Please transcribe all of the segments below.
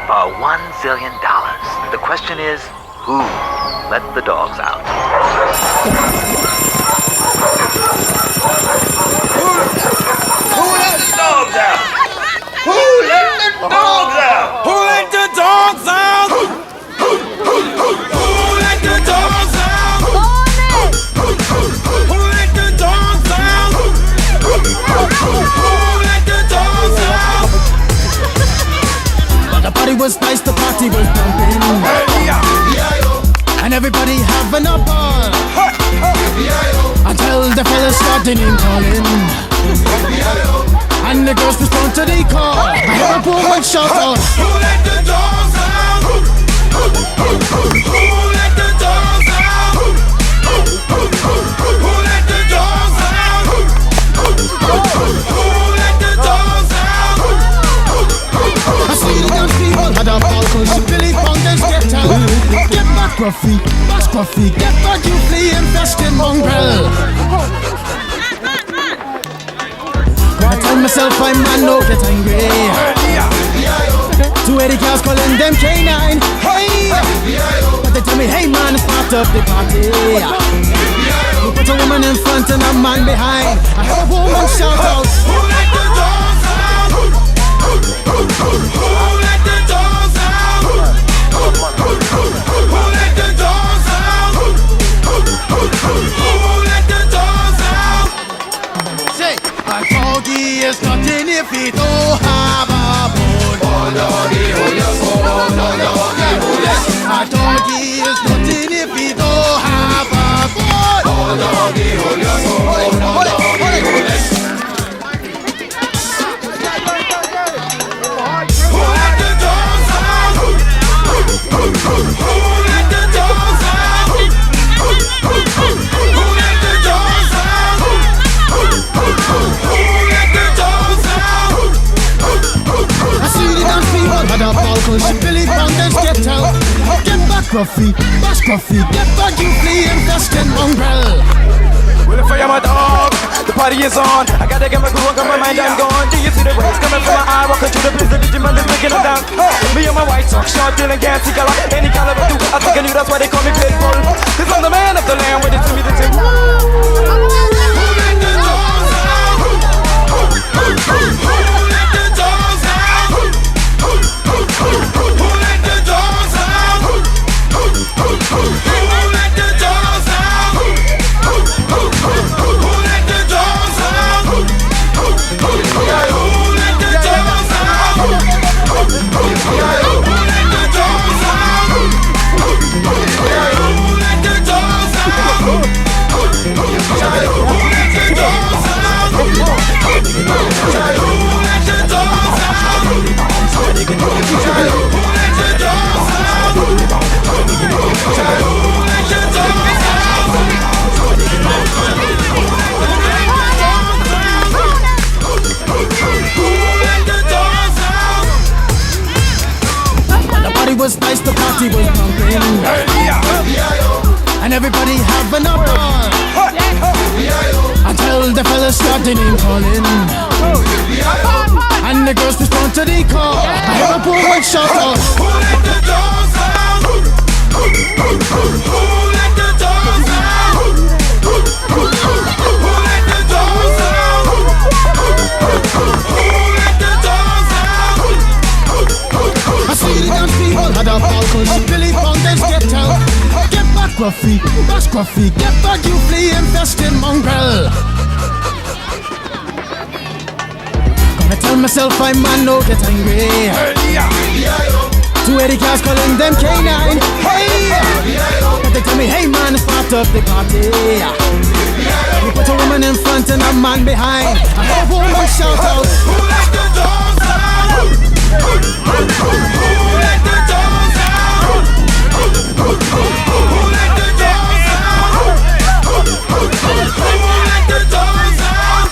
for $1 zillion. The question is, who let the dogs out? Who let the dogs out? Who let the dogs out? Who let the dogs out? Who let the dogs out? Who let the dogs out? Who let the dogs out? The party was nice, the party was pumping, and everybody having a ball until the fellas started name calling, and the girls respond to the call. I heard a woman shout out, Who let the dogs out? Who let the dogs out? Who let the dogs out? Who let the dogs out? I see the young people had a ball cause she Billy Fountains get out. Get back Gruffy, bash Gruffy, get back you flea infested mongrel. I tell myself I'm man, no get angry. 280 cows calling them K9. Hey, but they tell me, hey man, it's part of the party. You put a woman in front and a man behind. I have a woman shout out, Who let the dogs out? Who let the dogs out? Who let the dogs out? Who let the dogs out? say, a doggy is nothing if he don't have a bone. Oh doggy, hold your phone. Oh doggy, hold your phone. A doggy is nothing if he don't have a bone. Oh doggy, hold your phone. Oh doggy, hold your phone. Who let the dogs out? Who let the dogs out? Who let the dogs out? Who let the dogs out? I see the young people had a ball cause she Billy Fountains get out. Get back Gruffy, bash Gruffy, get back you flea infested mongrel. Well, if I am a dog, the party is on. I gotta get my groove on, got my mind, I'm gone. Do you see the rays coming from my eye? Walking through the place, the Digimon is breaking them down. Me and my white sock, short, dealing, can't see color. Any caliber, do I think I knew that's why they call me Pitbull. Cause I'm the man of the land, with it to me, the two. Who let the dogs out? Who let the dogs out? Who let the dogs out? Who let the dogs out? Who let the dogs out? Who let the dogs out? Who let the dogs out? Who let the dogs out? Who let the dogs out? Who let the dogs out? The party was nice, the party was pumping, and everybody having a ball until the fellas started name calling, and the girls respond to the call. I hear a woman shout out, Who let the dogs out? Who let the dogs out? Who let the dogs out? Who let the dogs out? I see the young people had a ball cause she Billy Fountains get out. Get back Gruffy, bash Gruffy, get back you flea infested mongrel. Gonna tell myself I'm man, no get angry. 280 cows calling them K9. Hey, but they tell me, hey man, it's part of the party. You put a woman in front and a man behind. I heard a woman shout out, Who let the dogs out? Who let the dogs out? Who let the dogs out? Who let the dogs out?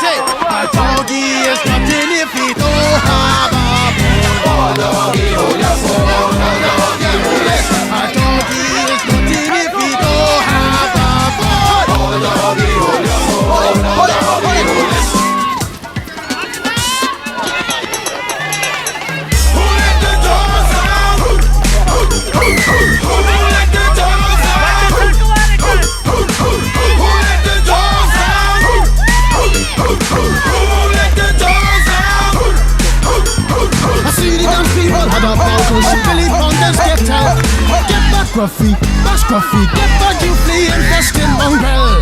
say, a doggy is nothing if he don't have a bone. Oh doggy, hold your phone. Oh doggy, hold your phone. A doggy is nothing if he don't have a bone. Oh doggy, hold your phone. Oh doggy, hold your phone. scruffy, bash scruffy. Get back, you flea infested mongrel.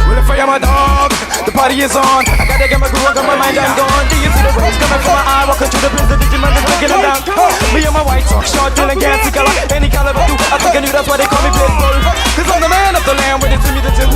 Well, if I am a dog, the party is on. I gotta get my groove on, got my mind, I'm gone. Do you see the waves coming from my eye? Walking through the prison, Digimon is breaking them down. Me and my white talk, short, dealing, gassy color. Any caliber do, I think I knew that's why they call me Pitbull. Cause I'm the man of the land with it to me the two.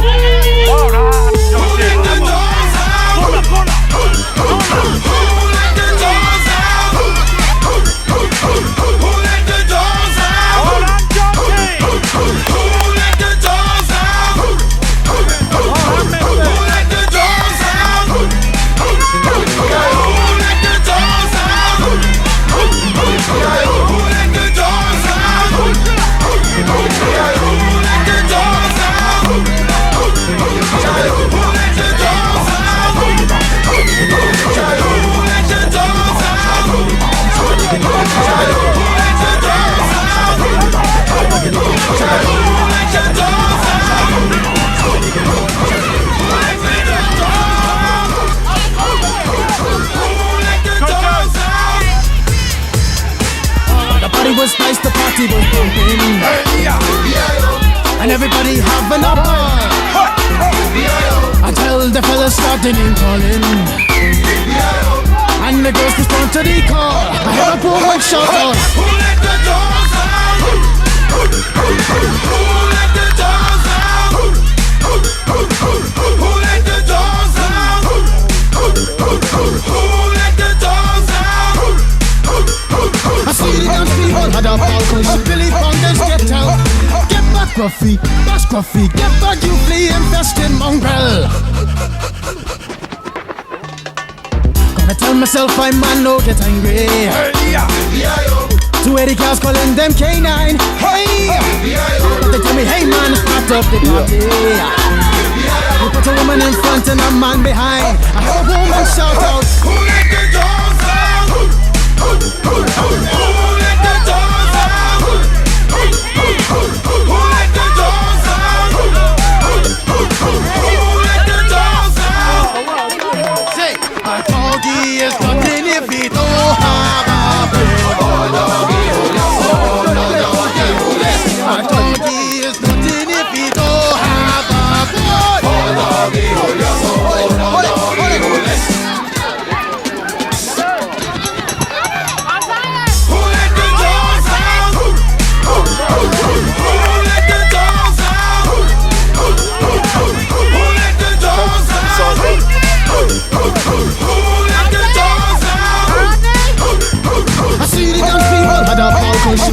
Was nice, the party was pumping, and everybody having a ball until the fellas started name calling, and the girls respond to the call. I heard a poor man shout out, "Who let the dogs out? Who let the dogs out? Who let the dogs out? Who let the dogs out?" I see the dance people had a ball, cause Billy Fountains get out. Get back, Scruffy, bash Scruffy. Get back, you flea infested mongrel. Gonna tell myself I'm man, no get angry. Two Eddie cars calling them K9. Hey, but they tell me, hey man, start up the party. You put a woman in front and a man behind. I have a woman shout out, "Who let the dogs out? Who let the dogs out? Who let the dogs out? Who let the dogs out?" Say, a doggy is nothing if he don't have a bone. A doggy is nothing if he don't have a bone.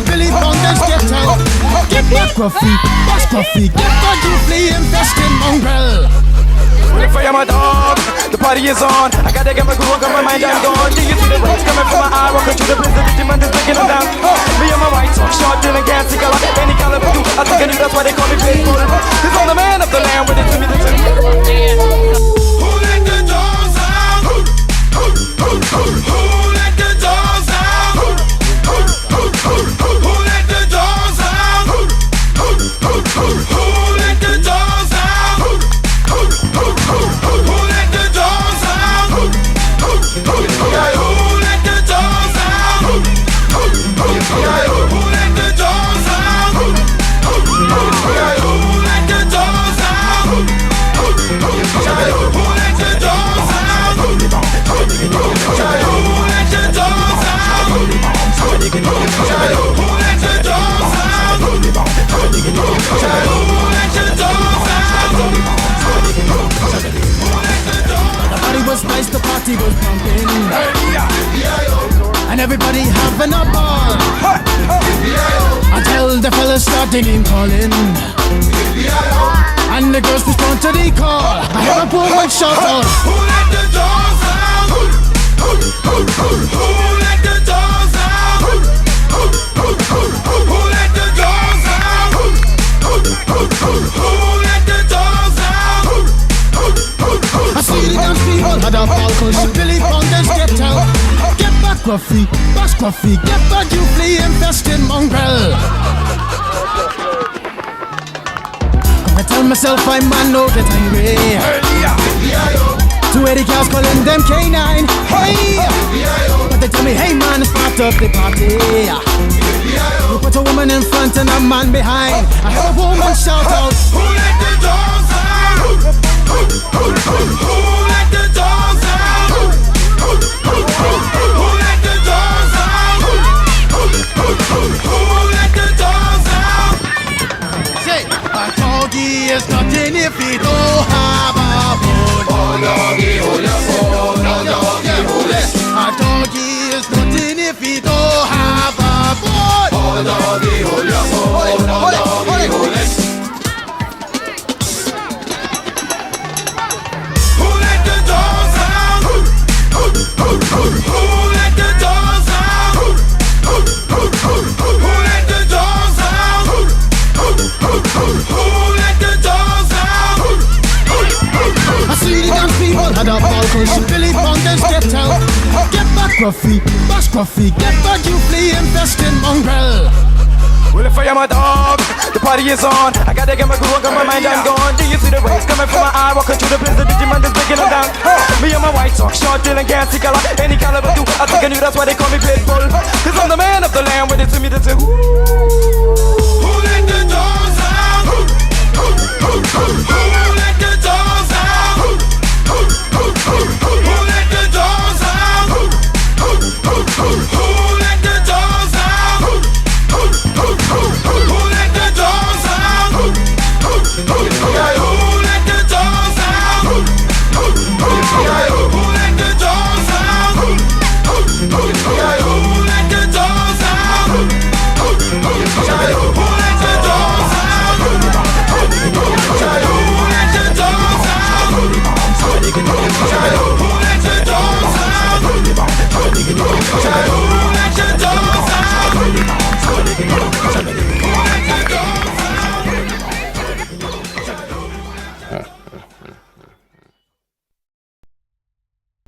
Billy Fountains get out. Get back, Scruffy, bash Scruffy. Get back, you flea infested mongrel. Well, if I am a dog, the party is on. I gotta get my groove on, got my mind, I'm gone. Do you see the waves coming from my eye? Walking through the prison, Digimon is breaking them down. Me and my white talk, short, dealing, gassy color. Any caliber do, I think I knew that's why they call me Pitbull. Cause I'm the man of the land with it to me the two. Who let the dogs out? Who let the dogs out? Who let the dogs out? Who let the dogs out? Who let the dogs out? Who let the dogs out? Who let the dogs out? Who let the dogs out? Who let the dogs out? Who let the dogs out? The party was nice, the party was pumping, and everybody having a ball until the fellas started name calling, and the girls respond to the call. I heard a poor man shout out, Who let the dogs out? Who let the dogs out? Who let the dogs out? Who let the dogs out? I see the dance people had a ball, cause Billy Fountains get out. Get back, Scruffy, bash Scruffy. Get back, you flea infested mongrel. I tell myself I'm man, no get angry. Two Eddie cars calling them K9. Hey, but they tell me, hey man, start up the party. You put put a woman in front and a man behind. I heard a woman shout out, Who let the dogs out? Who let the dogs out? Who let the dogs out? Who let the dogs out? say, a doggy is nothing if he don't have a bone. Oh doggy, hold your phone. Oh doggy, hold it. A doggy is nothing if he don't have a bone. Oh doggy, hold your phone. Oh doggy, hold it. Who let the dogs out? Who let the dogs out? Who let the dogs out? Who let the dogs out? I see the dance people had a balcony. She Billy Bond then stepped out. Get back, Gruffy, bash Gruffy. Get back, you flea infested mongrel. Well, if I am a dog, the party is on. I gotta get my groove on, got my mind, I'm gone. Do you see the rays coming from my eye? Walking through the blizzard, Digimon is breaking them down. Me and my white talk, short, dealing, gassy color.